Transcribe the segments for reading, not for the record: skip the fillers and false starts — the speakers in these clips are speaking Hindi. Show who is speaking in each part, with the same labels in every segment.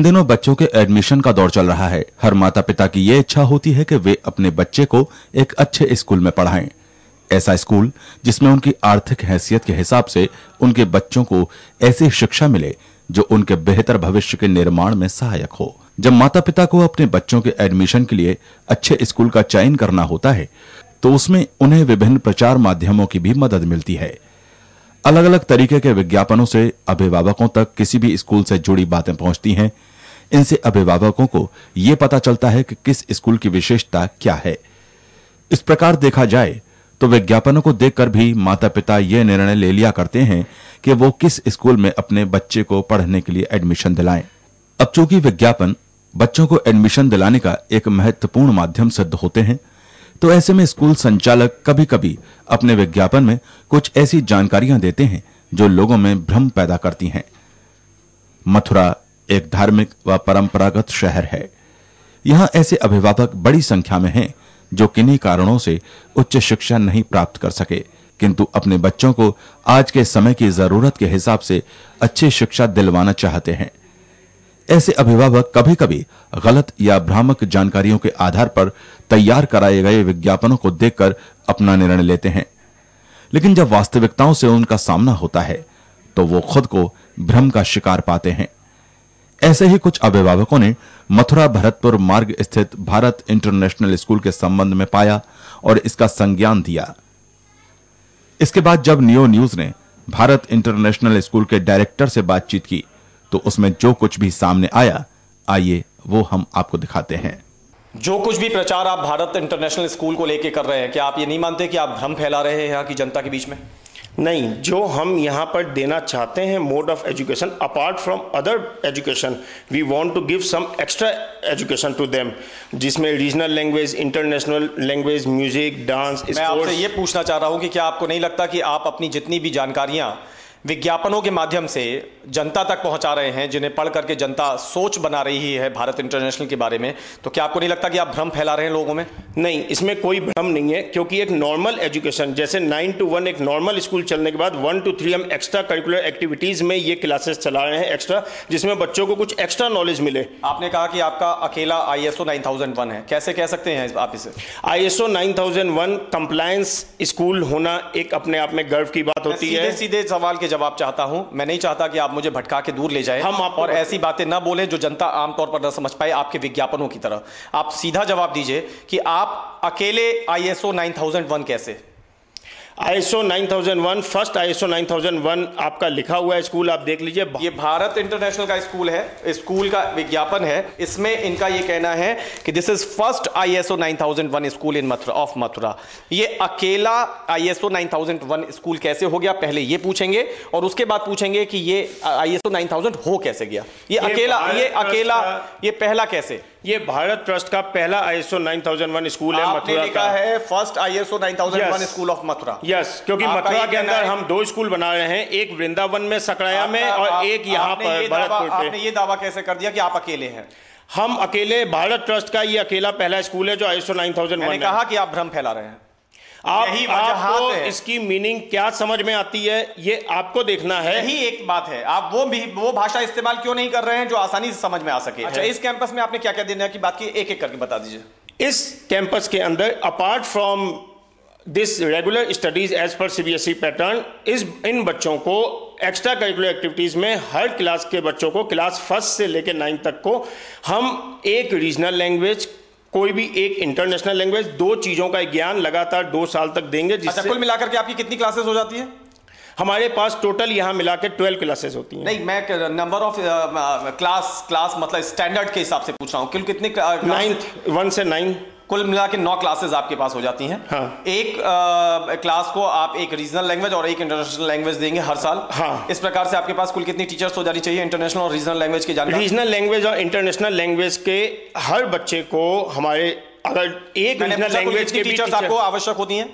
Speaker 1: दिनों बच्चों के एडमिशन का दौर चल रहा है। हर माता पिता की ये इच्छा होती है कि वे अपने बच्चे को एक अच्छे स्कूल में पढ़ाएं। ऐसा स्कूल जिसमें उनकी आर्थिक हैसियत के हिसाब से उनके बच्चों को ऐसी शिक्षा मिले जो उनके बेहतर भविष्य के निर्माण में सहायक हो। जब माता पिता को अपने बच्चों के एडमिशन के लिए अच्छे स्कूल का चयन करना होता है तो उसमें उन्हें विभिन्न प्रचार माध्यमों की भी मदद मिलती है। अलग अलग तरीके के विज्ञापनों से अभिभावकों तक किसी भी स्कूल से जुड़ी बातें पहुंचती हैं। इनसे अभिभावकों को यह पता चलता है कि किस स्कूल की विशेषता क्या है। इस प्रकार देखा जाए तो विज्ञापनों को देखकर भी माता पिता यह निर्णय ले लिया करते हैं कि वो किस स्कूल में अपने बच्चे को पढ़ने के लिए एडमिशन दिलाएं। अब चूंकि विज्ञापन बच्चों को एडमिशन दिलाने का एक महत्वपूर्ण माध्यम सिद्ध होते हैं, तो ऐसे में स्कूल संचालक कभी-कभी अपने विज्ञापन में कुछ ऐसी जानकारियां देते हैं जो लोगों में भ्रम पैदा करती हैं। मथुरा एक धार्मिक व परंपरागत शहर है। यहां ऐसे अभिभावक बड़ी संख्या में हैं जो किन्हीं कारणों से उच्च शिक्षा नहीं प्राप्त कर सके, किंतु अपने बच्चों को आज के समय की जरूरत के हिसाब से अच्छी शिक्षा दिलवाना चाहते हैं। ऐसे अभिभावक कभी-कभी गलत या भ्रामक जानकारियों के आधार पर तैयार कराए गए विज्ञापनों को देखकर अपना निर्णय लेते हैं, लेकिन जब वास्तविकताओं से उनका सामना होता है तो वो खुद को भ्रम का शिकार पाते हैं। ऐसे ही कुछ अभिभावकों ने मथुरा भरतपुर मार्ग स्थित भारत इंटरनेशनल स्कूल के संबंध में पाया और इसका संज्ञान दिया। इसके बाद जब नियो न्यूज ने भारत इंटरनेशनल स्कूल के डायरेक्टर से बातचीत की तो उसमें जो कुछ भी सामने आया, आइए वो हम आपको दिखाते हैं।
Speaker 2: जो कुछ भी प्रचार आप भारत इंटरनेशनल स्कूल को लेकर कर रहे हैं, क्या आप ये नहीं मानते कि आप भ्रम फैला रहे हैं यहाँ की जनता के बीच में?
Speaker 3: नहीं, जो हम यहाँ पर देना चाहते हैं mode of education, apart from other education, we want to give some extra education to them, जिसमें regional language, international language, music, dance,
Speaker 2: मैं आपसे ये पूछना चाह रहा हूँ कि क्या आपको नहीं लगता कि आप अपनी जितनी भी जानकारियां विज्ञापनों के माध्यम से जनता तक पहुंचा रहे हैं, जिन्हें पढ़ करके जनता सोच बना रही है भारत इंटरनेशनल के बारे में, तो क्या आपको नहीं लगता कि आप भ्रम फैला रहे हैं लोगों में?
Speaker 3: नहीं, इसमें कोई भ्रम नहीं है, क्योंकि एक नॉर्मल एजुकेशन जैसे 9 to 1 एक नॉर्मल स्कूल चलने के बाद 1 to 3 हम एक्स्ट्रा करिकुलर एक्टिविटीज में ये क्लासेस चला रहे हैं एक्स्ट्रा, जिसमें बच्चों को कुछ एक्स्ट्रा नॉलेज मिले।
Speaker 2: आपने कहा कि आपका अकेला ISO 9001 है, कैसे कह सकते हैं आप इसे?
Speaker 3: ISO 9001 कंप्लायंस स्कूल होना एक अपने आप में गर्व की बात होती है।
Speaker 2: सीधे सवाल के जवाब चाहता हूं, मैं नहीं चाहता कि आप मुझे भटका के दूर ले जाएं और ऐसी बातें ना बोलें जो जनता आमतौर पर न समझ पाए आपके विज्ञापनों की तरह। आप सीधा जवाब दीजिए कि आप अकेले ISO 9001 कैसे?
Speaker 3: ISO 9001 फर्स्ट ISO 9001 आपका लिखा हुआ है स्कूल, आप देख लीजिए।
Speaker 2: ये भारत इंटरनेशनल का स्कूल है, स्कूल का विज्ञापन है। इसमें इनका ये कहना है कि this is first ISO 9001 school in Mathura of Mathura. ये अकेला ISO 9001 स्कूल कैसे हो गया, पहले ये पूछेंगे और उसके बाद पूछेंगे कि ये ISO 9000 हो कैसे गया। ये अकेला ये पहला कैसे?
Speaker 3: ये भारत ट्रस्ट का पहला ISO 9001 स्कूल है मथुरा
Speaker 2: का है, first ISO 9001 school of Mathura.
Speaker 3: Yes, क्योंकि मथुरा के अंदर हम 2 स्कूल बना रहे हैं, एक वृंदावन में सकराया में और एक यहाँ पर भरतपुर पे।
Speaker 2: आपने ये दावा कैसे कर दिया कि आप अकेले हैं?
Speaker 3: हम अकेले, भारत ट्रस्ट का ये अकेला पहला स्कूल है जो ISO 9001।
Speaker 2: मैंने कहा कि आप भ्रम फैला रहे हैं।
Speaker 3: आपको इसकी मीनिंग क्या समझ में आती है ये आपको देखना है।
Speaker 2: यही एक बात है, आप वो भाषा इस्तेमाल क्यों नहीं कर रहे हैं जो आसानी से समझ में आ सके? अच्छा, इस कैंपस में आपने क्या क्या देने की बात की, एक एक करके बता दीजिए।
Speaker 3: इस कैंपस के अंदर apart from this regular studies as per CBSE pattern, इन बच्चों को एक्स्ट्रा करिकुलर एक्टिविटीज में हर क्लास के बच्चों को, क्लास 1 से लेकर 9 तक को, हम एक रीजनल लैंग्वेज, कोई भी एक इंटरनेशनल लैंग्वेज, 2 चीजों का ज्ञान लगातार 2 साल तक देंगे।
Speaker 2: अच्छा, कुल मिलाकर के आपकी कितनी क्लासेस हो जाती है?
Speaker 3: हमारे पास टोटल यहाँ मिलाकर 12 क्लासेस होती हैं।
Speaker 2: नहीं, मैं नंबर ऑफ क्लास मतलब स्टैंडर्ड के हिसाब से पूछ रहा हूँ। कुल कितने?
Speaker 3: 9th 1 से 9
Speaker 2: कुल मिला के 9 क्लासेस आपके पास हो जाती हैं।
Speaker 3: हाँ।
Speaker 2: एक क्लास को आप एक रीजनल लैंग्वेज और एक इंटरनेशनल लैंग्वेज देंगे हर साल।
Speaker 3: हाँ।
Speaker 2: इस प्रकार से आपके पास कुल कितनी टीचर्स हो जानी चाहिए इंटरनेशनल और रीजनल लैंग्वेज की जानकारी?
Speaker 3: रीजनल लैंग्वेज और इंटरनेशनल लैंग्वेज के हर बच्चे को हमारे, अगर एक रीजनल लैंग्वेज के
Speaker 2: टीचर्स आपको आवश्यक होती हैं?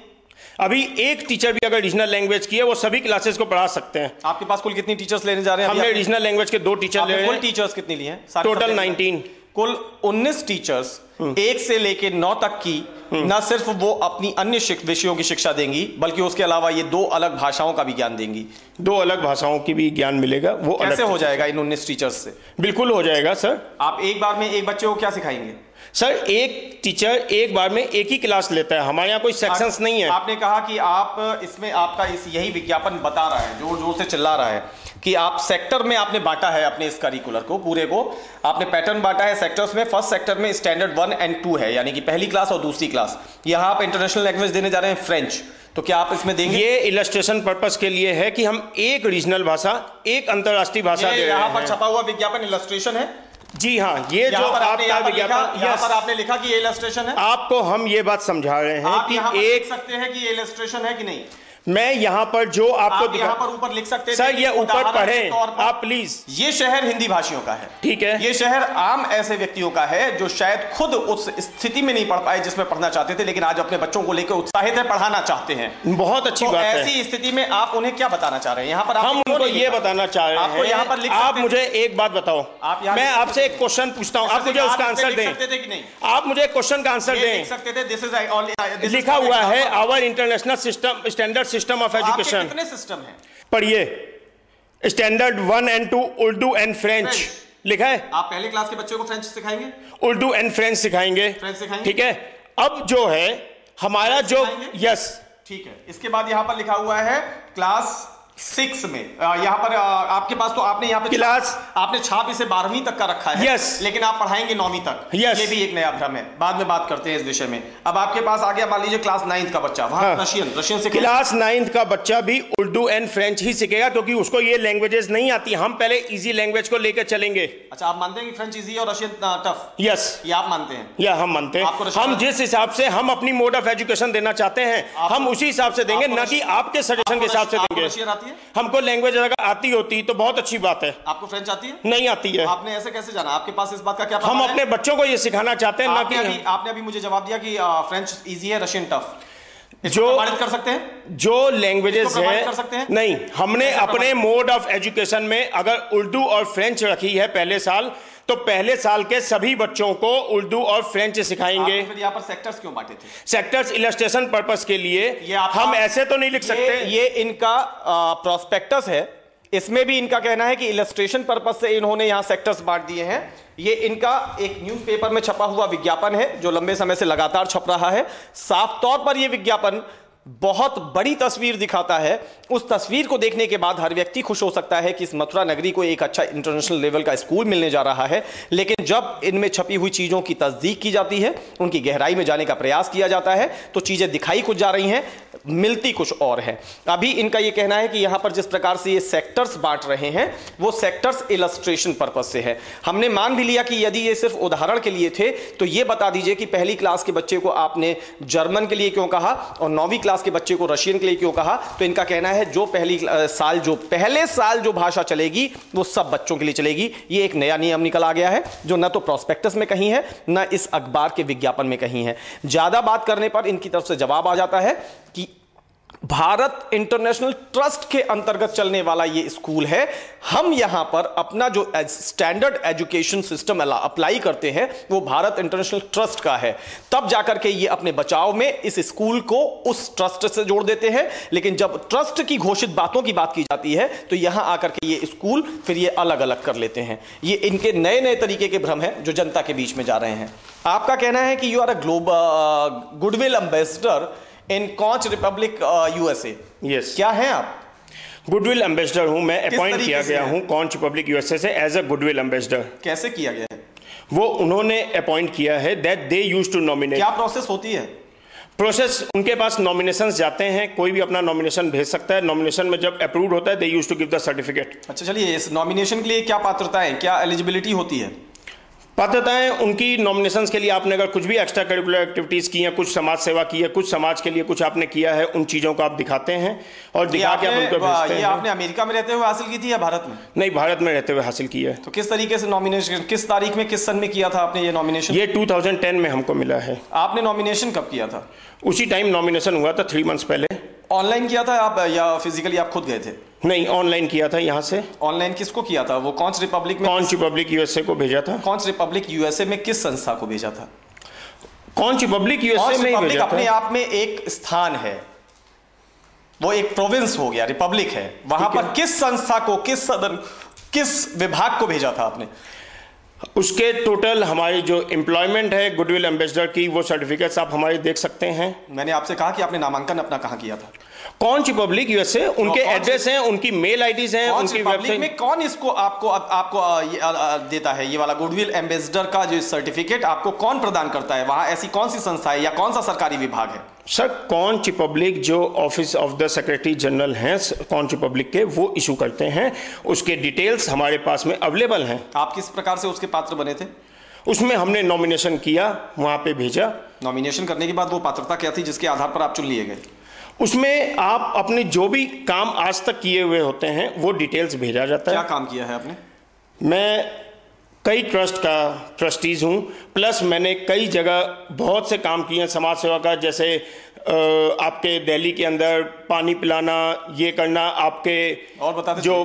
Speaker 3: अभी एक टीचर भी अगर रीजनल लैंग्वेज की है वो सभी क्लासेस को पढ़ा सकते हैं।
Speaker 2: आपके पास कुल कितनी टीचर्स लेने जा रहे हैं?
Speaker 3: हमने रीजनल लैंग्वेज के 2 टीचर ले रहे हैं।
Speaker 2: टीचर्स कितनी लिए हैं?
Speaker 3: टोटल 19।
Speaker 2: कुल 19 टीचर्स 1 से लेके 9 तक की न सिर्फ वो अपनी अन्य विषयों की शिक्षा देंगी, बल्कि उसके अलावा ये 2 अलग भाषाओं का भी ज्ञान देंगी।
Speaker 3: 2 अलग भाषाओं की भी ज्ञान मिलेगा। वो
Speaker 2: कैसे हो जाएगा इन 19 टीचर्स से?
Speaker 3: बिल्कुल हो जाएगा सर।
Speaker 2: आप एक बार में एक बच्चे को क्या सिखाएंगे?
Speaker 3: सर, एक टीचर एक बार में एक ही क्लास लेता है, हमारे यहाँ कोई सेक्शंस नहीं है।
Speaker 2: आपने कहा कि आप इसमें आपका यही विज्ञापन बता रहा है, जोर जोर से चिल्ला रहा है कि आप सेक्टर में आपने बांटा है अपने इस करिकुलर को, पूरे को आपने पैटर्न बांटा है सेक्टर्स में। फर्स्ट सेक्टर में स्टैंडर्ड 1 और 2 है, यानी कि पहली क्लास और दूसरी क्लास। यहाँ आप इंटरनेशनल लैंग्वेज देने जा रहे हैं फ्रेंच, तो क्या आप इसमें देंगे?
Speaker 3: ये इलस्ट्रेशन पर्पस के लिए है कि हम एक रीजनल भाषा, एक अंतरराष्ट्रीय भाषा दे रहे हैं।
Speaker 2: यहाँ पर छपा हुआ विज्ञापन इलस्ट्रेशन है?
Speaker 3: जी हाँ, ये जो आपका विज्ञापन,
Speaker 2: यहाँ पर आपने लिखा कि ये इलस्ट्रेशन है।
Speaker 3: आपको हम ये बात समझा रहे हैं
Speaker 2: आप
Speaker 3: कि
Speaker 2: यहाँ पर लिख सकते हैं कि ये इलस्ट्रेशन है कि नहीं?
Speaker 3: मैं यहाँ पर जो आपको
Speaker 2: यहाँ पर ऊपर लिख सकते हैं
Speaker 3: सर, ये ऊपर पढ़ें आप प्लीज।
Speaker 2: ये शहर हिंदी भाषियों का है,
Speaker 3: ठीक है।
Speaker 2: ये शहर आम ऐसे व्यक्तियों का है जो शायद खुद उस स्थिति में नहीं पढ़ पाए जिसमें पढ़ना चाहते थे, लेकिन आज अपने बच्चों को लेकर उत्साहित है, पढ़ाना चाहते हैं।
Speaker 3: बहुत अच्छी बात है।
Speaker 2: ऐसी स्थिति में आप उन्हें क्या बताना चाह रहे हैं? यहाँ पर
Speaker 3: हम उनको ये बताना चाह रहे हैं,
Speaker 2: आपको यहाँ पर
Speaker 3: आप मुझे एक बात बताओ, मैं आपसे एक क्वेश्चन पूछता हूँ, आप मुझे उसका आंसर दें। आप मुझे क्वेश्चन का आंसर दें। लिखा हुआ है our international system, standard system of education.
Speaker 2: कितने सिस्टम है?
Speaker 3: पढ़िए, स्टैंडर्ड 1 और 2 उर्दू एंड फ्रेंच लिखा है।
Speaker 2: आप पहले क्लास के बच्चों को फ्रेंच सिखाएंगे?
Speaker 3: उर्दू एंड फ्रेंच सिखाएंगे, ठीक है। अब जो है हमारा जो, यस
Speaker 2: ठीक है। इसके बाद यहां पर लिखा हुआ है क्लास 6 में, यहाँ पर आपके पास तो आपने यहाँ पे
Speaker 3: क्लास,
Speaker 2: आपने छाप इसे 12वीं तक का रखा है,
Speaker 3: यस,
Speaker 2: लेकिन आप पढ़ाएंगे 9वीं तक,
Speaker 3: यस।
Speaker 2: ये भी एक नया भ्रम है, बाद में बात करते हैं इस विषय में। अब आपके पास आ गया मान लीजिए क्लास 9th का बच्चा, वहां रशियन से
Speaker 3: क्लास 9th का बच्चा भी उर्दू एंड फ्रेंच ही सीखेगा, क्योंकि उसको ये लैंग्वेजेस नहीं आती। हम पहले इजी लैंग्वेज को लेकर चलेंगे।
Speaker 2: अच्छा, आप मानते हैं कि फ्रेंच इजी और रशियन टफ?
Speaker 3: यस,
Speaker 2: ये आप मानते हैं?
Speaker 3: या हम मानते हैं। हम जिस हिसाब से हम अपनी मोड ऑफ एजुकेशन देना चाहते हैं, हम उसी हिसाब से देंगे, न कि आपके सजेशन के हिसाब से देंगे।
Speaker 2: रशियन आती है?
Speaker 3: हमको लैंग्वेज अगर आती होती तो बहुत अच्छी बात है।
Speaker 2: आपको फ्रेंच आती है?
Speaker 3: नहीं आती है।
Speaker 2: आपने ऐसे कैसे जाना? आपके पास इस बात का क्या पता?
Speaker 3: हम अपने बच्चों को ये सिखाना चाहते हैं, ना कि
Speaker 2: आपने अभी मुझे जवाब दिया कि फ्रेंच इजी है, रशियन टफ।
Speaker 3: जो
Speaker 2: प्रमाणित कर सकते हैं,
Speaker 3: जो लैंग्वेजेस है,
Speaker 2: कर सकते हैं?
Speaker 3: नहीं, हमने अपने मोड ऑफ एजुकेशन में अगर उर्दू और फ्रेंच रखी है पहले साल, तो पहले साल के सभी बच्चों को उर्दू और फ्रेंच सिखाएंगे।
Speaker 2: फिर यहाँ पर सेक्टर्स क्यों बांटे थे?
Speaker 3: सेक्टर्स इलस्ट्रेशन पर्पस के लिए। हम ऐसे तो नहीं लिख सकते।
Speaker 2: ये इनका प्रोस्पेक्टस है, इसमें भी इनका कहना है कि इलस्ट्रेशन पर्पस से इन्होंने यहां सेक्टर्स बांट दिए हैं। ये इनका एक न्यूज़पेपर में छपा हुआ विज्ञापन है जो लंबे समय से लगातार छप रहा है। साफ तौर पर यह विज्ञापन बहुत बड़ी तस्वीर दिखाता है। उस तस्वीर को देखने के बाद हर व्यक्ति खुश हो सकता है कि इस मथुरा नगरी को एक अच्छा इंटरनेशनल लेवल का स्कूल मिलने जा रहा है, लेकिन जब इनमें छपी हुई चीज़ों की तस्दीक की जाती है, उनकी गहराई में जाने का प्रयास किया जाता है, तो चीज़ें दिखाई कुछ जा रही हैं, मिलती कुछ और है। अभी इनका यह कहना है कि यहां पर जिस प्रकार से ये सेक्टर्स बांट रहे हैं, वो सेक्टर्स इलस्ट्रेशन पर्पस से है। हमने मान भी लिया कि यदि ये सिर्फ उदाहरण के लिए थे, तो ये बता दीजिए कि पहली क्लास के बच्चे को आपने जर्मन के लिए क्यों कहा और 9वीं क्लास के बच्चे को रशियन के लिए क्यों कहा। तो इनका कहना है जो पहले साल जो भाषा चलेगी वो सब बच्चों के लिए चलेगी। ये एक नया नियम निकल आ गया है जो न तो प्रोस्पेक्टस में कहीं है, न इस अखबार के विज्ञापन में कहीं है। ज्यादा बात करने पर इनकी तरफ से जवाब आ जाता है कि भारत इंटरनेशनल ट्रस्ट के अंतर्गत चलने वाला ये स्कूल है। हम यहां पर अपना जो स्टैंडर्ड एजुकेशन सिस्टम अप्लाई करते हैं वो भारत इंटरनेशनल ट्रस्ट का है। तब जाकर के ये अपने बचाव में इस स्कूल को उस ट्रस्ट से जोड़ देते हैं, लेकिन जब ट्रस्ट की घोषित बातों की बात की जाती है तो यहां आकर के ये स्कूल फिर ये अलग अलग कर लेते हैं। ये इनके नए नए तरीके के भ्रम है जो जनता के बीच में जा रहे हैं। आपका कहना है कि you are a global goodwill ambassador in Conch Republic USA.
Speaker 3: Yes,
Speaker 2: क्या हैं आप?
Speaker 3: गुडविल एम्बेसडर हूं मैं, अपॉइंट किया गया हूं कॉन्च रिपब्लिक यूएसए से एज अ गुडविल एम्बेसडर।
Speaker 2: कैसे किया गया है?
Speaker 3: वो उन्होंने अपॉइंट किया है, that they used to nominate.
Speaker 2: क्या प्रोसेस होती है?
Speaker 3: प्रोसेस, उनके पास नॉमिनेशंस जाते हैं, कोई भी अपना नॉमिनेशन भेज सकता है। नॉमिनेशन में जब अप्रूव्ड होता है they used to give the certificate.
Speaker 2: अच्छा, चलिए, इस नॉमिनेशन के लिए क्या पात्रताएं, क्या एलिजिबिलिटी होती है?
Speaker 3: पात्रताएं उनकी नॉमिनेशंस के लिए आपने अगर कुछ भी एक्स्ट्रा करिकुलर एक्टिविटीज की हैं, कुछ समाज सेवा की है, कुछ समाज के लिए कुछ आपने किया है, उन चीजों को आप दिखाते हैं और दिखा के आप उनको भेजते हैं।
Speaker 2: ये आपने अमेरिका में रहते हुए हासिल की थी या भारत में?
Speaker 3: नहीं, भारत में रहते हुए हासिल की है।
Speaker 2: तो किस तरीके से नॉमिनेशन, किस तारीख में, किस सन में किया था आपने ये नॉमिनेशन?
Speaker 3: ये 2010 में हमको मिला है।
Speaker 2: आपने नॉमिनेशन कब किया था?
Speaker 3: उसी टाइम नॉमिनेशन हुआ था, 3 मंथ्स पहले।
Speaker 2: ऑनलाइन किया था आप या फिजिकली आप खुद गए थे?
Speaker 3: नहीं, ऑनलाइन किया था यहाँ से।
Speaker 2: ऑनलाइन किसको किया था? वो कौन सी रिपब्लिक में?
Speaker 3: कौन सी रिपब्लिक यूएसए को भेजा था।
Speaker 2: कौन सी रिपब्लिक यूएसए में किस संस्था को भेजा था?
Speaker 3: कौन सी रिपब्लिक यूएसए में भेजा था?
Speaker 2: अपने आप में एक स्थान है, वो एक प्रोविंस हो गया, रिपब्लिक है। वहां पर किस संस्था को, किस सदन, किस विभाग को भेजा था आपने?
Speaker 3: उसके टोटल हमारी जो एम्प्लॉयमेंट है गुडविल एम्बेसडर की, वो सर्टिफिकेट्स आप हमारे देख सकते हैं।
Speaker 2: मैंने आपसे कहा कि आपने नामांकन अपना कहाँ किया था?
Speaker 3: कौन सी पब्लिक यूएसए, उनके एड्रेस हैं, उनकी मेल आईडीज हैं, उनकी वेबसाइट
Speaker 2: में। कौन इसको आपको देता है ये वाला गुडविल एम्बेसडर का जो सर्टिफिकेट आपको कौन प्रदान करता है? वहां ऐसी कौन सी संस्था है या कौन सा सरकारी विभाग है?
Speaker 3: सर, कौन सी पब्लिक जो office of the secretary general हैं कौन सी पब्लिक के, वो इशू करते हैं। उसके डिटेल्स हमारे पास में अवेलेबल हैं।
Speaker 2: आप किस प्रकार से उसके पात्र बने थे?
Speaker 3: उसमें हमने नॉमिनेशन किया, वहां पे भेजा।
Speaker 2: नॉमिनेशन करने के बाद वो पात्रता क्या थी जिसके आधार पर आप चुन लिए गए?
Speaker 3: उसमें आप अपने जो भी काम आज तक किए हुए होते हैं वो डिटेल्स भेजा जाता है।
Speaker 2: क्या काम किया है आपने?
Speaker 3: मैं कई ट्रस्ट का ट्रस्टीज हूँ, प्लस मैंने कई जगह बहुत से काम किए हैं समाज सेवा का, जैसे आपके दिल्ली के अंदर पानी पिलाना, ये करना, आपके
Speaker 2: और बताते
Speaker 3: जो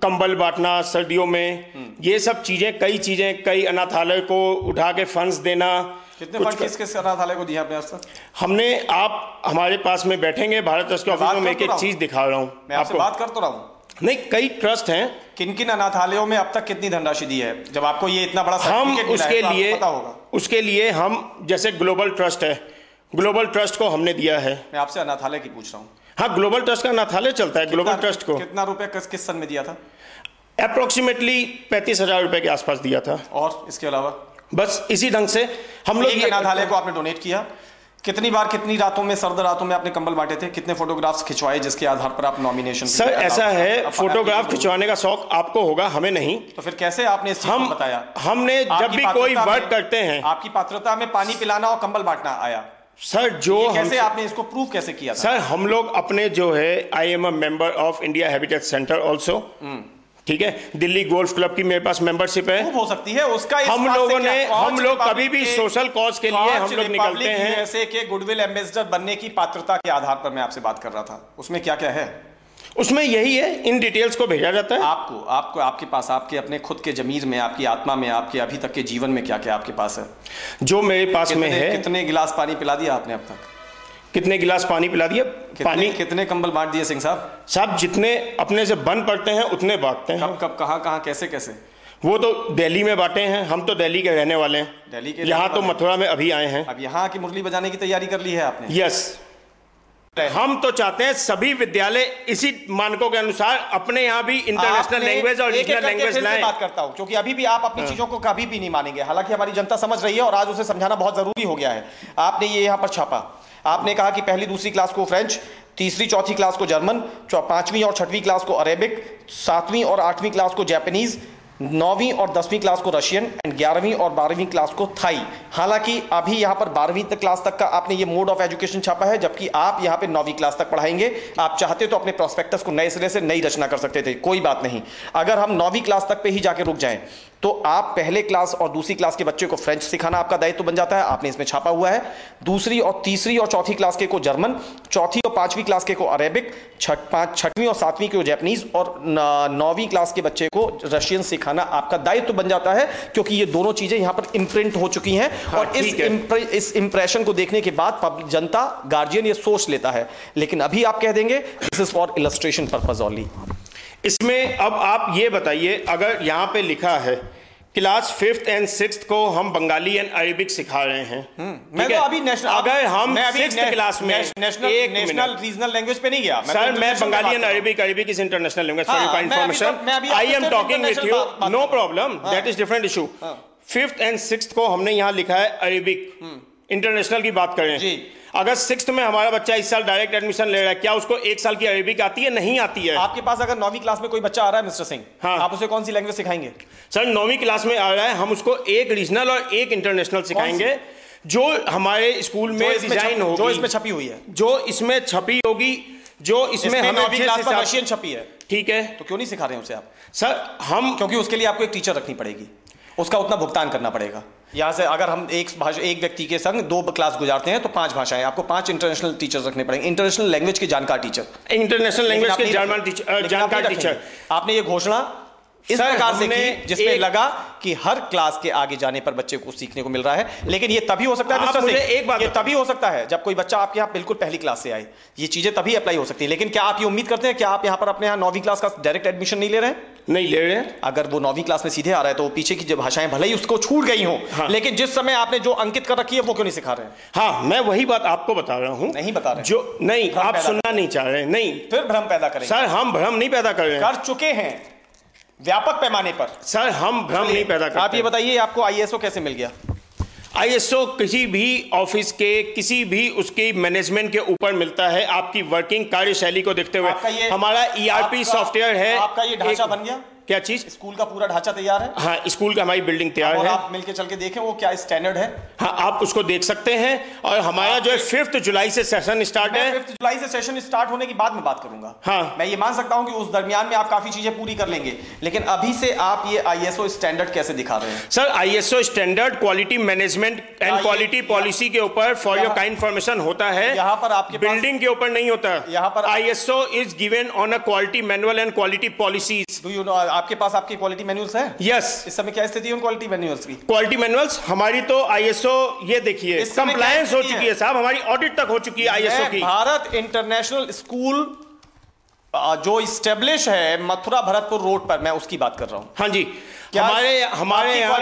Speaker 3: कंबल बांटना सर्दियों में, ये सब चीजें, कई चीजें, कई अनाथालय को उठा के फंड्स देना।
Speaker 2: कितने फंड किस अनाथालय को दिया आपने आज तक?
Speaker 3: हमने, आप हमारे पास में बैठेंगे भारत ट्रस्ट के ऑफिस में, मैं एक चीज दिखा रहा हूँ।
Speaker 2: मैं आपसे बात कर तो रहा हूँ।
Speaker 3: नहीं, कई ट्रस्ट हैं।
Speaker 2: किन किन अनाथालयों में अब तक कितनी धनराशि दी है? जब आपको ये इतना बड़ा
Speaker 3: हम
Speaker 2: उसके
Speaker 3: लिए हम, जैसे ग्लोबल ट्रस्ट है, ग्लोबल ट्रस्ट को हमने दिया है।
Speaker 2: मैं आपसे अनाथालय की पूछ रहा हूँ।
Speaker 3: हाँ, ग्लोबल ट्रस्ट का अनाथालय चलता है। ग्लोबल ट्रस्ट को
Speaker 2: कितना रुपए किस सन में दिया था?
Speaker 3: अप्रोक्सीमेटली 35,000 रुपए के आसपास दिया था।
Speaker 2: और इसके अलावा
Speaker 3: बस इसी ढंग से हम लोग
Speaker 2: अनाथालय को आपने डोनेट किया। कितनी बार, कितनी रातों में, सर्द रातों में आपने कंबल बांटे थे? कितने फोटोग्राफ्स खिंचवाए जिसके आधार पर आप नॉमिनेशन?
Speaker 3: सर, ऐसा है, फोटोग्राफ खिंचवाने का शौक आपको होगा, हमें नहीं।
Speaker 2: तो फिर कैसे आपने इस चीज को बताया?
Speaker 3: हमने जब भी कोई वर्क करते हैं,
Speaker 2: आपकी पात्रता में पानी पिलाना और कंबल बांटना आया।
Speaker 3: सर, जो
Speaker 2: कैसे आपने इसको प्रूव कैसे किया था?
Speaker 3: सर, हम लोग अपने जो है, I am a member of India habitat centre also, ठीक है। दिल्ली गोल्फ क्लब की मेरे पास मेंबरशिप है।
Speaker 2: हो सकती है उसका।
Speaker 3: हम लोग कभी भी सोशल कॉज के लिए हम लोग निकलते हैं।
Speaker 2: यूएसए के गुडविल एम्बेसडर बनने की पात्रता के आधार पर मैं आपसे बात कर रहा था। उसमें क्या क्या है?
Speaker 3: उसमें यही है, इन डिटेल्स को भेजा जाता है
Speaker 2: आपको आपके पास, आपके अपने खुद के जमीर में, आपकी आत्मा में, आपके अभी तक के जीवन में क्या क्या आपके पास है?
Speaker 3: जो मेरे पास में है।
Speaker 2: कितने गिलास पानी पिला दिया आपने अब तक?
Speaker 3: कितने गिलास पानी पिला दिया?
Speaker 2: कितने कंबल बांट दिए सिंह साहब?
Speaker 3: साहब, जितने अपने से बन पड़ते हैं उतने बांटते हैं।
Speaker 2: कब कहाँ कहाँ कैसे कैसे?
Speaker 3: वो तो दिल्ली में बांटे हैं। हम तो दिल्ली के रहने वाले हैं।
Speaker 2: दिल्ली के
Speaker 3: यहाँ तो मथुरा में अभी आए हैं।
Speaker 2: अब यहाँ की मुरली बजाने की तैयारी कर ली है आपने?
Speaker 3: यस। हम तो चाहते हैं सभी विद्यालय इसी मानकों के अनुसार अपने यहाँ भी इंटरनेशनल लैंग्वेज और रीजनल लैंग्वेज लाएं।
Speaker 2: बात करता हूँ क्योंकि अभी भी आप अपनी चीजों को कभी भी नहीं मानेंगे। हालांकि हमारी जनता समझ रही है और आज उसे समझाना बहुत जरूरी हो गया है। आपने ये यहाँ पर छापा, आपने कहा कि पहली दूसरी क्लास को फ्रेंच, तीसरी चौथी क्लास को जर्मन, पांचवी और छठवीं क्लास को अरेबिक, सातवीं और आठवीं क्लास को जापानीज, 9वीं और 10वीं क्लास को रशियन एंड 11वीं और 12वीं क्लास को थाई। हालांकि अभी यहाँ पर 12वीं क्लास तक का आपने ये मोड ऑफ एजुकेशन छापा है, जबकि आप यहाँ पे 9वीं क्लास तक पढ़ाएंगे। आप चाहते तो अपने प्रोस्पेक्टस को नए सिरे से नई रचना कर सकते थे, कोई बात नहीं। अगर हम 9वीं क्लास तक पे ही जाके रुक जाएं तो आप पहले क्लास और दूसरी क्लास के बच्चे को फ्रेंच सिखाना आपका दायित्व बन जाता है। आपने इसमें छापा हुआ है। दूसरी और तीसरी और चौथी क्लास के को जर्मन, चौथी और पांचवी क्लास के को अरेबिक, छठवीं और सातवीं को जापानीज और 9वीं क्लास के बच्चे को रशियन सिखाना आपका दायित्व बन जाता है, क्योंकि ये दोनों चीजें यहां पर इम्प्रिंट हो चुकी हैं।
Speaker 3: हाँ,
Speaker 2: और इस इंप्रेशन को देखने के बाद जनता, गार्जियन ये सोच लेता है। लेकिन अभी आप कह देंगे this is for illustration purpose only.
Speaker 3: इसमें अब आप ये बताइए, अगर यहाँ पे लिखा है क्लास 5th एंड 6th को हम बंगाली एंड अरेबिक सिखा रहे हैं,
Speaker 2: मैं तो अभी नेशनल,
Speaker 3: अगर हम 6th क्लास में
Speaker 2: नेशनल रीजनल लैंग्वेज पे नहीं गया
Speaker 3: सर, मैं Bengali and Arabic is international language for your information, I am talking with you, no problem, that is different issue. 5th एंड 6th को हमने यहाँ लिखा है अरेबिक, इंटरनेशनल की बात करें जी। अगर 6th में हमारा बच्चा इस साल डायरेक्ट एडमिशन ले रहा है, क्या उसको 1 साल की अरेबिक आती है? नहीं आती है।
Speaker 2: आपके पास अगर 9वीं क्लास में कोई बच्चा आ रहा है मिस्टर सिंह,
Speaker 3: हाँ,
Speaker 2: आप उसे कौन सी लैंग्वेज सिखाएंगे?
Speaker 3: सर, 9वीं क्लास में आ रहा है, हम उसको एक रीजनल और एक इंटरनेशनल सिखाएंगे, जो हमारे स्कूल में डिजाइन होगी,
Speaker 2: जो इसमें छपी हुई है,
Speaker 3: जो इसमें छपी होगी, जो इसमें हमें
Speaker 2: 9वीं क्लास में रशियन छपी है,
Speaker 3: ठीक है,
Speaker 2: तो क्यों नहीं सिखा रहे हैं उसे आप?
Speaker 3: सर, हम
Speaker 2: क्योंकि उसके लिए आपको एक टीचर रखनी पड़ेगी, उसका उतना भुगतान करना पड़ेगा। यहाँ से अगर हम एक व्यक्ति के संग 2 क्लास गुजारते हैं तो 5 भाषाएं, आपको 5 इंटरनेशनल टीचर रखने पड़ेंगे, इंटरनेशनल लैंग्वेज के जानकार टीचर,
Speaker 3: इंटरनेशनल लैंग्वेज के जानकार टीचर।
Speaker 2: आपने ये घोषणा इस प्रकार से की जिसमें लगा कि हर क्लास के आगे जाने पर बच्चे को सीखने को मिल रहा है। लेकिन ये तभी हो सकता है मिस्टर सिंह, एक बात, ये तभी हो सकता है जब कोई बच्चा आपके यहाँ बिल्कुल पहली क्लास से आए, ये चीजें तभी अप्लाई हो सकती है। लेकिन क्या आप ये उम्मीद करते हैं कि आप यहाँ पर अपने यहाँ 9वीं क्लास का डायरेक्ट एडमिशन नहीं ले रहे हैं?
Speaker 3: नहीं ले रहे हैं।
Speaker 2: अगर वो 9वीं क्लास में सीधे आ रहा है तो वो पीछे की जो भाषाएं भले ही उसको छूट गई हो, लेकिन जिस समय आपने जो अंकित कर रखी है वो क्यों नहीं सिखा रहे हैं?
Speaker 3: हाँ, मैं वही बात आपको बता रहा हूँ।
Speaker 2: नहीं बता रहे
Speaker 3: जो नहीं, आप सुनना नहीं चाह रहे। नहीं,
Speaker 2: फिर भ्रम पैदा करेंगे।
Speaker 3: सर हम भ्रम नहीं पैदा कर रहे हैं,
Speaker 2: कर चुके हैं व्यापक पैमाने पर।
Speaker 3: सर हम भ्रम नहीं पैदा करते।
Speaker 2: आप ये बताइए आपको आईएसओ कैसे मिल गया?
Speaker 3: आईएसओ किसी भी ऑफिस के किसी भी उसकी मैनेजमेंट के ऊपर मिलता है, आपकी वर्किंग कार्यशैली को देखते हुए। हमारा ईआरपी सॉफ्टवेयर है।
Speaker 2: आपका ये ढांचा बन गया?
Speaker 3: क्या चीज?
Speaker 2: स्कूल का पूरा ढांचा तैयार है?
Speaker 3: हाँ, स्कूल का हमारी बिल्डिंग तैयार है।
Speaker 2: आप मिलके चल के देखें वो क्या स्टैंडर्ड है।
Speaker 3: हाँ, आप उसको देख सकते हैं। और हमारा जो है 5 जुलाई से सेशन स्टार्ट है।
Speaker 2: 5 जुलाई से सेशन स्टार्ट होने की बाद में बात करूंगा।
Speaker 3: हाँ,
Speaker 2: मैं ये मान सकता हूं कि उस दरमियान में आप काफी चीजें पूरी कर लेंगे, लेकिन अभी से आप ये आईएसओ स्टैंडर्ड कैसे दिखा रहे हैं?
Speaker 3: Sir ISO standard quality management and quality policy के ऊपर फॉर योर काइंड इन्फॉर्मेशन होता है।
Speaker 2: यहाँ पर आपके
Speaker 3: बिल्डिंग के ऊपर नहीं होता।
Speaker 2: यहाँ पर
Speaker 3: ISO is given on a quality manual and quality policies.
Speaker 2: Do you know आपके पास आपकी क्वालिटी मैनुअल्स है?
Speaker 3: यस।
Speaker 2: इस समय क्या स्थिति है उन क्वालिटी मैनुअल्स की?
Speaker 3: क्वालिटी मैनुअल्स हमारी तो आईएसओ ये देखिए कंप्लायंस हो चुकी है साहब, हमारी ऑडिट तक हो चुकी है आईएसओ की।
Speaker 2: भारत इंटरनेशनल स्कूल जो इस्टेब्लिश है मथुरा भरतपुर रोड पर, मैं उसकी बात कर रहा हूं।
Speaker 3: हाँ जी, हमारे यहाँ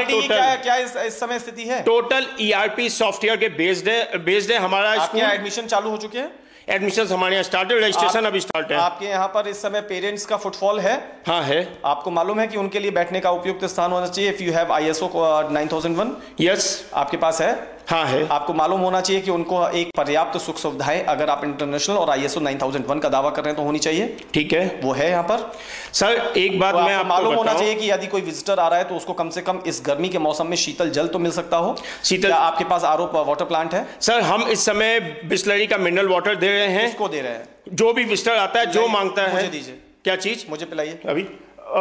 Speaker 2: क्या इस समय स्थिति है?
Speaker 3: टोटल ईआरपी सॉफ्टवेयर के बेस्ड है हमारा स्कूल।
Speaker 2: एडमिशन चालू हो चुके हैं?
Speaker 3: एडमिशन हमारे यहाँ स्टार्टेड, रजिस्ट्रेशन अभी स्टार्ट है।
Speaker 2: आपके यहाँ पर इस समय पेरेंट्स का फुटफॉल है?
Speaker 3: हाँ है।
Speaker 2: आपको मालूम है कि उनके लिए बैठने का उपयुक्त स्थान होना चाहिए। If you have ISO 9001?
Speaker 3: Yes.
Speaker 2: आपके पास है?
Speaker 3: हाँ है।
Speaker 2: आपको मालूम होना चाहिए कि उनको एक पर्याप्त सुख सुविधाएं, अगर आप इंटरनेशनल और आईएसओ 9001 का दावा कर रहे हैं तो होनी चाहिए।
Speaker 3: ठीक है,
Speaker 2: वो है यहाँ पर।
Speaker 3: सर एक बात मैं आपको
Speaker 2: मालूम होना चाहिए कि यदि कोई विजिटर आ रहा है तो उसको कम से कम इस गर्मी के मौसम में शीतल जल तो मिल सकता हो।
Speaker 3: शीतल,
Speaker 2: आपके पास आरओ वाटर प्लांट है?
Speaker 3: सर हम इस समय बिस्लरी का मिनरल वाटर दे रहे हैं।
Speaker 2: किसको दे रहे हैं?
Speaker 3: जो भी विजिटर आता है, जो मांगता है।
Speaker 2: मुझे दीजिए।
Speaker 3: क्या चीज?
Speaker 2: मुझे पिलाइए
Speaker 3: अभी।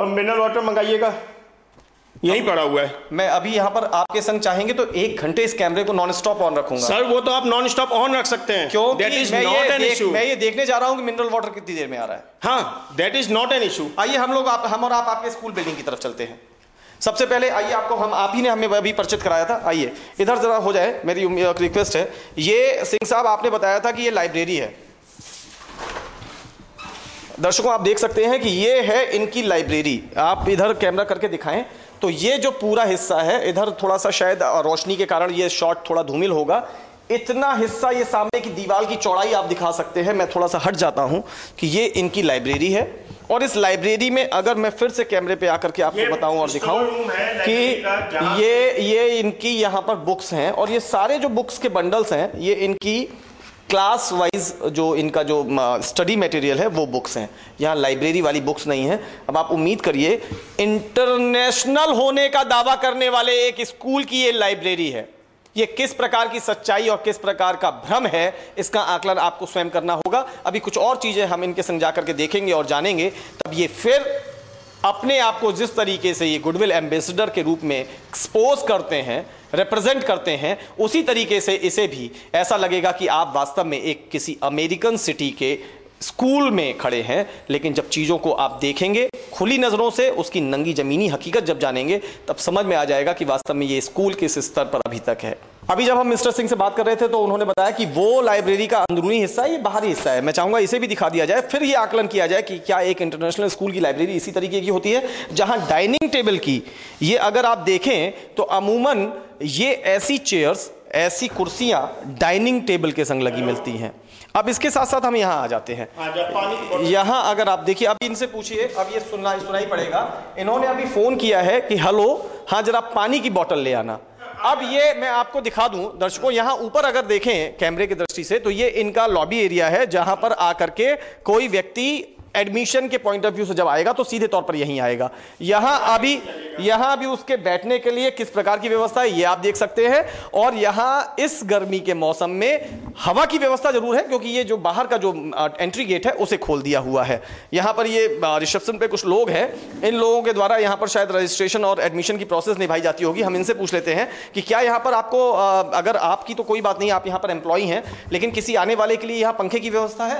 Speaker 3: मिनरल वाटर मंगाइएगा, यही पड़ा हुआ है।
Speaker 2: मैं अभी यहाँ पर आपके संग चाहेंगे तो 1 घंटे इस कैमरे को नॉन स्टॉप ऑन रखूंगा।
Speaker 3: सर वो तो आप नॉन स्टॉप ऑन रख सकते हैं।
Speaker 2: क्यों?
Speaker 3: That is not an issue.
Speaker 2: मैं ये देखने जा रहा हूँ कि मिनरल वाटर कितनी देर में आ रहा है।
Speaker 3: हाँ, that is not an issue.
Speaker 2: आइए हम और आप आपके स्कूल बिल्डिंग की तरफ चलते हैं। सबसे पहले आइए, आप ही ने हमें अभी परिचित कराया था। आइए इधर जरा हो जाए, मेरी रिक्वेस्ट है। ये सिंह साहब आपने बताया था कि ये लाइब्रेरी है। दर्शकों आप देख सकते हैं कि ये है इनकी लाइब्रेरी। आप इधर कैमरा करके दिखाएं तो ये जो पूरा हिस्सा है, इधर थोड़ा सा शायद रोशनी के कारण ये शॉट थोड़ा धूमिल होगा। इतना हिस्सा, ये सामने की दीवार की चौड़ाई आप दिखा सकते हैं। मैं थोड़ा सा हट जाता हूं कि ये इनकी लाइब्रेरी है। और इस लाइब्रेरी में अगर मैं फिर से कैमरे पे आकर के आपको बताऊं और दिखाऊं कि ये इनकी यहाँ पर बुक्स हैं, और ये सारे जो बुक्स के बंडल्स हैं ये इनकी क्लास वाइज जो इनका जो स्टडी मटेरियल है वो बुक्स हैं। यहाँ लाइब्रेरी वाली बुक्स नहीं है। अब आप उम्मीद करिए, इंटरनेशनल होने का दावा करने वाले एक स्कूल की ये लाइब्रेरी है। ये किस प्रकार की सच्चाई और किस प्रकार का भ्रम है, इसका आकलन आपको स्वयं करना होगा। अभी कुछ और चीजें हम इनके संग जाकर के देखेंगे और जानेंगे, तब ये फिर अपने आप को जिस तरीके से ये गुडविल एम्बेसडर के रूप में एक्सपोज करते हैं, रिप्रेजेंट करते हैं, उसी तरीके से इसे भी ऐसा लगेगा कि आप वास्तव में एक किसी अमेरिकन सिटी के स्कूल में खड़े हैं। लेकिन जब चीज़ों को आप देखेंगे खुली नज़रों से, उसकी नंगी जमीनी हकीकत जब जानेंगे, तब समझ में आ जाएगा कि वास्तव में ये स्कूल किस स्तर पर अभी तक है। अभी जब हम मिस्टर सिंह से बात कर रहे थे तो उन्होंने बताया कि वो लाइब्रेरी का अंदरूनी हिस्सा है, ये बाहरी हिस्सा है। मैं चाहूंगा इसे भी दिखा दिया जाए, फिर ये आकलन किया जाए कि क्या एक इंटरनेशनल स्कूल की लाइब्रेरी इसी तरीके की होती है, जहां डाइनिंग टेबल की ये अगर आप देखें तो अमूमन ये ऐसी चेयर्स, ऐसी कुर्सियां डाइनिंग टेबल के संग लगी मिलती हैं। अब इसके साथ साथ हम यहाँ आ जाते हैं। यहाँ अगर आप देखिए, अब इनसे पूछिए, अब ये सुनाई पड़ेगा। इन्होंने अभी फोन किया है कि हेलो, हाँ जरा पानी की बोतल ले आना। अब ये मैं आपको दिखा दूं दर्शकों, यहाँ ऊपर अगर देखें कैमरे की दृष्टि से तो ये इनका लॉबी एरिया है, जहां पर आकर के कोई व्यक्ति एडमिशन के पॉइंट ऑफ व्यू से जब आएगा तो सीधे तौर पर यहीं आएगा। यहां भी उसके बैठने के लिए किस प्रकार की व्यवस्था है ये आप देख सकते हैं। और यहां इस गर्मी के मौसम में हवा की व्यवस्था जरूर है, क्योंकि ये जो बाहर का जो एंट्री गेट है उसे खोल दिया हुआ है। यहां पर ये रिसेप्शन पे कुछ लोग हैं, इन लोगों के द्वारा यहां पर शायद रजिस्ट्रेशन और एडमिशन की प्रोसेस निभाई जाती होगी। हम इनसे पूछ लेते हैं कि क्या यहां पर आपको, अगर आपकी तो कोई बात नहीं, आप यहां पर एम्प्लॉय हैं, लेकिन किसी आने वाले के लिए यहां पंखे की व्यवस्था है?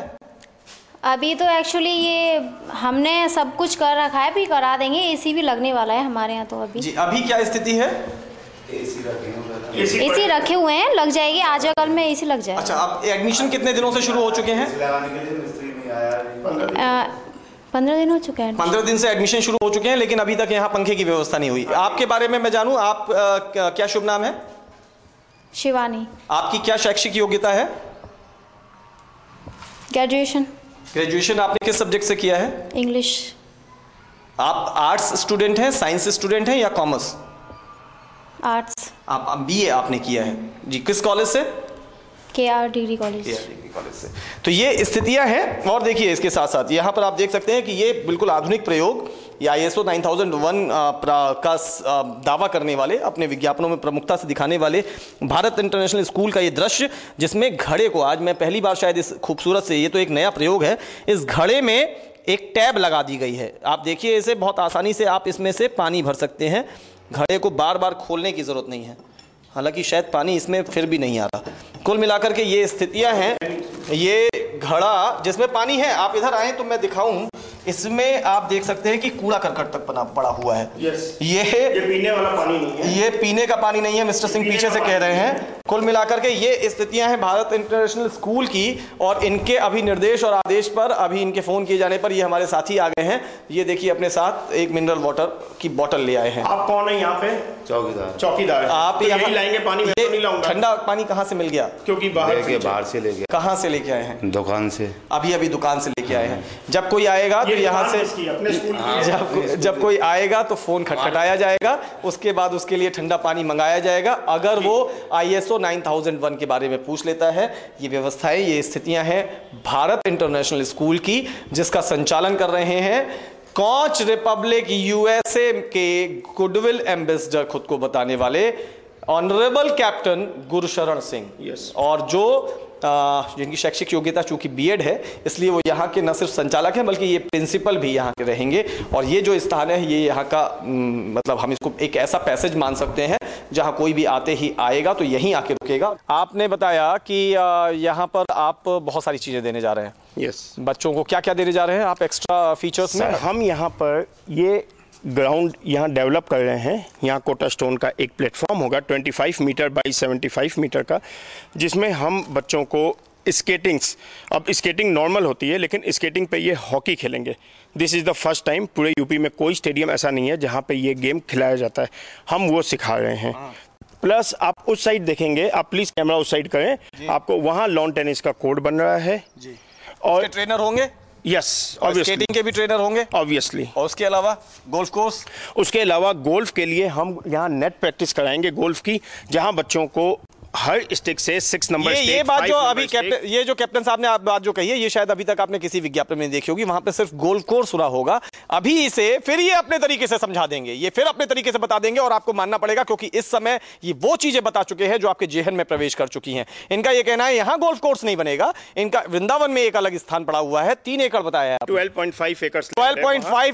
Speaker 4: अभी तो एक्चुअली ये हमने सब कुछ कर रखा है, भी करा देंगे। एसी भी लगने वाला है हमारे यहाँ तो अभी।
Speaker 2: जी, अभी क्या स्थिति है?
Speaker 4: एसी रखे हुए हैं, लग जाएगी आज या कल में एसी लग जाए।
Speaker 2: अच्छा, आप एडमिशन कितने दिनों से शुरू हो चुके हैं?
Speaker 4: 15 दिन हो चुके हैं।
Speaker 2: 15 दिन से एडमिशन शुरू हो चुके हैं, लेकिन अभी तक यहाँ पंखे की व्यवस्था नहीं हुई। आपके बारे में मैं जानूं, आप क्या शुभ नाम है?
Speaker 4: शिवानी।
Speaker 2: आपकी क्या शैक्षिक योग्यता है?
Speaker 4: ग्रेजुएशन।
Speaker 2: ग्रेजुएशन आपने किस सब्जेक्ट से किया है?
Speaker 4: इंग्लिश।
Speaker 2: आप आर्ट्स स्टूडेंट हैं, साइंस स्टूडेंट हैं या कॉमर्स?
Speaker 4: आर्ट्स।
Speaker 2: आप बीए आपने किया है जी, किस कॉलेज से?
Speaker 4: KR degree college.
Speaker 2: Degree college से। तो ये स्थितियां हैं। और देखिए इसके साथ साथ यहाँ पर आप देख सकते हैं कि ये बिल्कुल आधुनिक प्रयोग, या ISO 9001 का दावा करने वाले, अपने विज्ञापनों में प्रमुखता से दिखाने वाले भारत इंटरनेशनल स्कूल का ये दृश्य, जिसमें घड़े को, आज मैं पहली बार शायद इस खूबसूरत से, ये तो एक नया प्रयोग है, इस घड़े में एक टैब लगा दी गई है। आप देखिए इसे, बहुत आसानी से आप इसमें से पानी भर सकते हैं। घड़े को बार बार खोलने की जरूरत नहीं है, हालांकि शायद पानी इसमें फिर भी नहीं आ रहा। कुल मिलाकर के ये स्थितियां हैं। ये घड़ा जिसमें पानी है, आप इधर आए तो मैं दिखाऊं, इसमें आप देख सकते हैं कि कूड़ा करकट तक पड़ा हुआ है। ये
Speaker 3: पीने वाला पानी नहीं है,
Speaker 2: ये पीने का पानी नहीं है, मिस्टर सिंह पीछे से कह रहे हैं। कुल मिलाकर के ये स्थितियां हैं भारत इंटरनेशनल स्कूल की, और इनके अभी निर्देश और आदेश पर, अभी इनके फोन किए जाने पर ये हमारे साथी आ गए हैं। ये देखिए अपने साथ एक मिनरल वाटर की बोतल ले आए हैं।
Speaker 3: आप कौन है यहाँ पे? चौकीदार।
Speaker 2: आप
Speaker 3: तो यही लाएंगे पानी? मैं तो नहीं लाऊंगा।
Speaker 2: ठंडा पानी कहाँ से मिल गया?
Speaker 3: क्योंकि बाहर से ले गया।
Speaker 2: कहाँ से लेके आए हैं?
Speaker 5: दुकान से।
Speaker 2: अभी दुकान से लेके आए हैं। जब कोई आएगा तो यहाँ से, जब कोई आएगा तो फोन खटखटाया जाएगा, उसके बाद उसके लिए ठंडा पानी मंगाया जाएगा। अगर वो ISO 9001 के बारे में पूछ लेता है। ये व्यवस्थाएं, ये स्थितियां हैं भारत इंटरनेशनल स्कूल की, जिसका संचालन कर रहे हैं कोच रिपब्लिक USA के गुडविल एम्बेसडर, खुद को बताने वाले ऑनरेबल कैप्टन गुरशरण सिंह। और जो जिनकी शैक्षिक योग्यता चूंकि बीएड है, इसलिए वो यहाँ के न सिर्फ संचालक हैं बल्कि ये प्रिंसिपल भी यहाँ के रहेंगे। और ये जो स्थान है, ये यहाँ का मतलब हम इसको एक ऐसा पैसेज मान सकते हैं जहाँ कोई भी आते ही आएगा तो यहीं आके रुकेगा। आपने बताया कि यहाँ पर आप बहुत सारी चीजें देने जा रहे हैं।
Speaker 3: यस।
Speaker 2: बच्चों को क्या क्या देने जा रहे हैं आप एक्स्ट्रा फीचर्स में?
Speaker 3: हम यहाँ पर ये ग्राउंड यहाँ डेवलप कर रहे हैं। यहाँ कोटा स्टोन का एक प्लेटफॉर्म होगा 25 मीटर बाई 75 मीटर का, जिसमें हम बच्चों को स्केटिंग्स, अब स्केटिंग नॉर्मल होती है लेकिन स्केटिंग पे ये हॉकी खेलेंगे। This is the first time, पूरे यूपी में कोई स्टेडियम ऐसा नहीं है जहाँ पे ये गेम खिलाया जाता है। हम वो सिखा रहे हैं। प्लस आप उस साइड देखेंगे, आप प्लीज़ कैमरा उस साइड करें, आपको वहाँ लॉन टेनिस का कोर्ट बन रहा है जी।
Speaker 2: और ट्रेनर होंगे?
Speaker 3: यस,
Speaker 2: स्केटिंग के भी ट्रेनर होंगे
Speaker 3: ऑब्वियसली।
Speaker 2: और उसके अलावा गोल्फ कोर्स?
Speaker 3: उसके अलावा गोल्फ के लिए हम यहाँ नेट प्रैक्टिस कराएंगे गोल्फ की, जहाँ बच्चों को हर स्टिक से 6 नंबर
Speaker 2: ये बात जो अभी कैप्टन, ये जो कैप्टन साहब ने आप बात जो कही है, ये शायद अभी तक आपने किसी विज्ञापन में देखी होगी। वहां पे सिर्फ गोल्फ कोर्स सुना होगा। अभी इसे फिर ये अपने तरीके से समझा देंगे, ये फिर अपने तरीके से बता देंगे, और आपको मानना पड़ेगा क्योंकि इस समय ये वो चीजें बता चुके हैं जो आपके जेहन में प्रवेश कर चुकी हैं। इनका ये कहना है यहाँ गोल्फ कोर्स नहीं बनेगा, इनका वृंदावन में एक अलग स्थान पड़ा हुआ है, 3 एकड़ बताया है।
Speaker 3: 12.5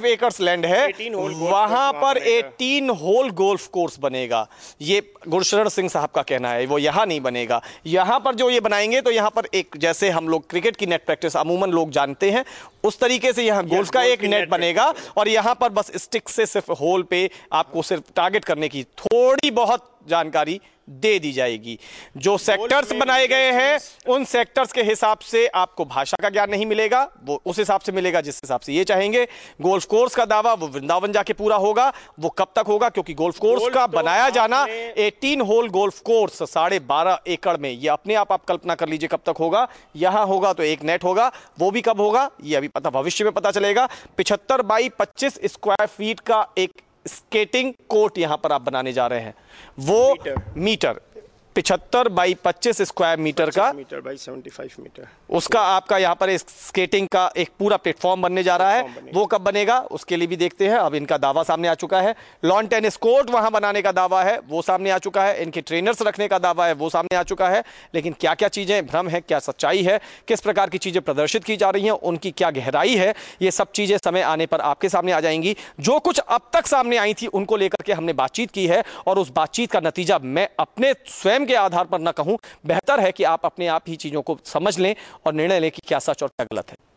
Speaker 2: एकर्स लैंड है, वहां पर 18 होल गोल्फ कोर्स बनेगा। ये गुरशरण सिंह साहब का कहना है, वो यहां नहीं बनेगा। यहां पर जो ये बनाएंगे तो यहां पर एक, जैसे हम लोग क्रिकेट की नेट प्रैक्टिस अमूमन लोग जानते हैं, उस तरीके से यहां गोल्फ का एक नेट बनेगा। और यहां पर बस स्टिक से सिर्फ होल पे आपको सिर्फ टारगेट करने की थोड़ी बहुत जानकारी दे दी जाएगी। जो सेक्टर्स बनाए गए हैं उन सेक्टर्स के हिसाब से आपको भाषा का ज्ञान नहीं मिलेगा, वो उस हिसाब से मिलेगा जिस हिसाब से ये चाहेंगे। गोल्फ कोर्स का दावा वो वृंदावन जाके पूरा होगा। वो कब तक होगा? क्योंकि गोल्फ कोर्स का बनाया जाना 18 होल गोल्फ कोर्स 12.5 एकड़ में, ये अपने आप कल्पना कर लीजिए कब तक होगा। यहां होगा तो एक नेट होगा, वो भी कब होगा ये अभी पता, भविष्य में पता चलेगा। 75 बाई 25 स्क्वायर फीट का एक स्केटिंग कोर्ट यहां पर आप बनाने जा रहे हैं। वो मीटर 75 बाई 25 स्क्वायर मीटर का
Speaker 3: मीटर बाई 75 मीटर
Speaker 2: उसका आपका यहाँ पर स्केटिंग का एक पूरा प्लेटफॉर्म बनने जा रहा है। वो कब बनेगा उसके लिए भी देखते हैं। अब इनका दावा सामने आ चुका है। लॉन टेनिस कोर्ट वहां बनाने का दावा है, वो सामने आ चुका है। इनके ट्रेनर्स रखने का दावा है, वो सामने आ चुका है। लेकिन क्या क्या चीजें भ्रम है, क्या सच्चाई है, किस प्रकार की चीजें प्रदर्शित की जा रही हैं, उनकी क्या गहराई है, ये सब चीजें समय आने पर आपके सामने आ जाएंगी। जो कुछ अब तक सामने आई थी उनको लेकर के हमने बातचीत की है और उस बातचीत का नतीजा मैं अपने स्वयं के आधार पर न कहूं, बेहतर है कि आप अपने आप ही चीजों को समझ लें और निर्णय लें कि क्या सच और क्या गलत है।